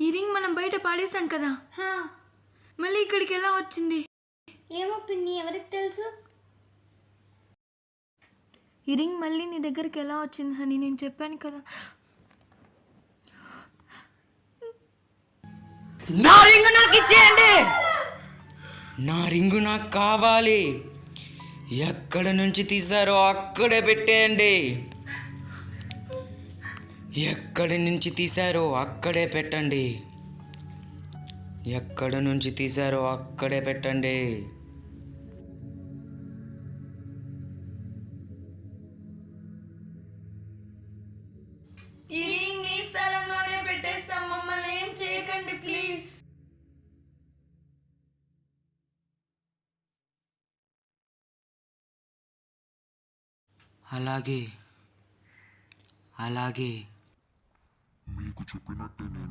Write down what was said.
ఈ రింగ్ మనం బయట పాడేశాం కదా, మళ్ళీ ఇక్కడికి ఎలా వచ్చింది? ఏమో పిన్ని, ఎవరికి తెలుసు. ఈ రింగ్ మళ్ళీ నీ దగ్గరికి ఎలా వచ్చింది అని నేను చెప్పాను కదా. నా రింగు నాకు ఇచ్చేయండి. నా రింగు నాకు కావాలి. ఎక్కడ నుంచి తీశారో అక్కడే పెట్టేయండి. ఎక్కడి నుంచి తీశారో అక్కడే పెట్టండి. ఎక్కడ నుంచి తీశారో అక్కడే పెట్టండి. ఈ రింగ్ ఈ స్థలంలోనే పెట్టేస్తాం, మమ్మల్ని ఏం చేయకండి ప్లీజ్. అలాగే అలాగే మీకు చెప్పినట్టే నేను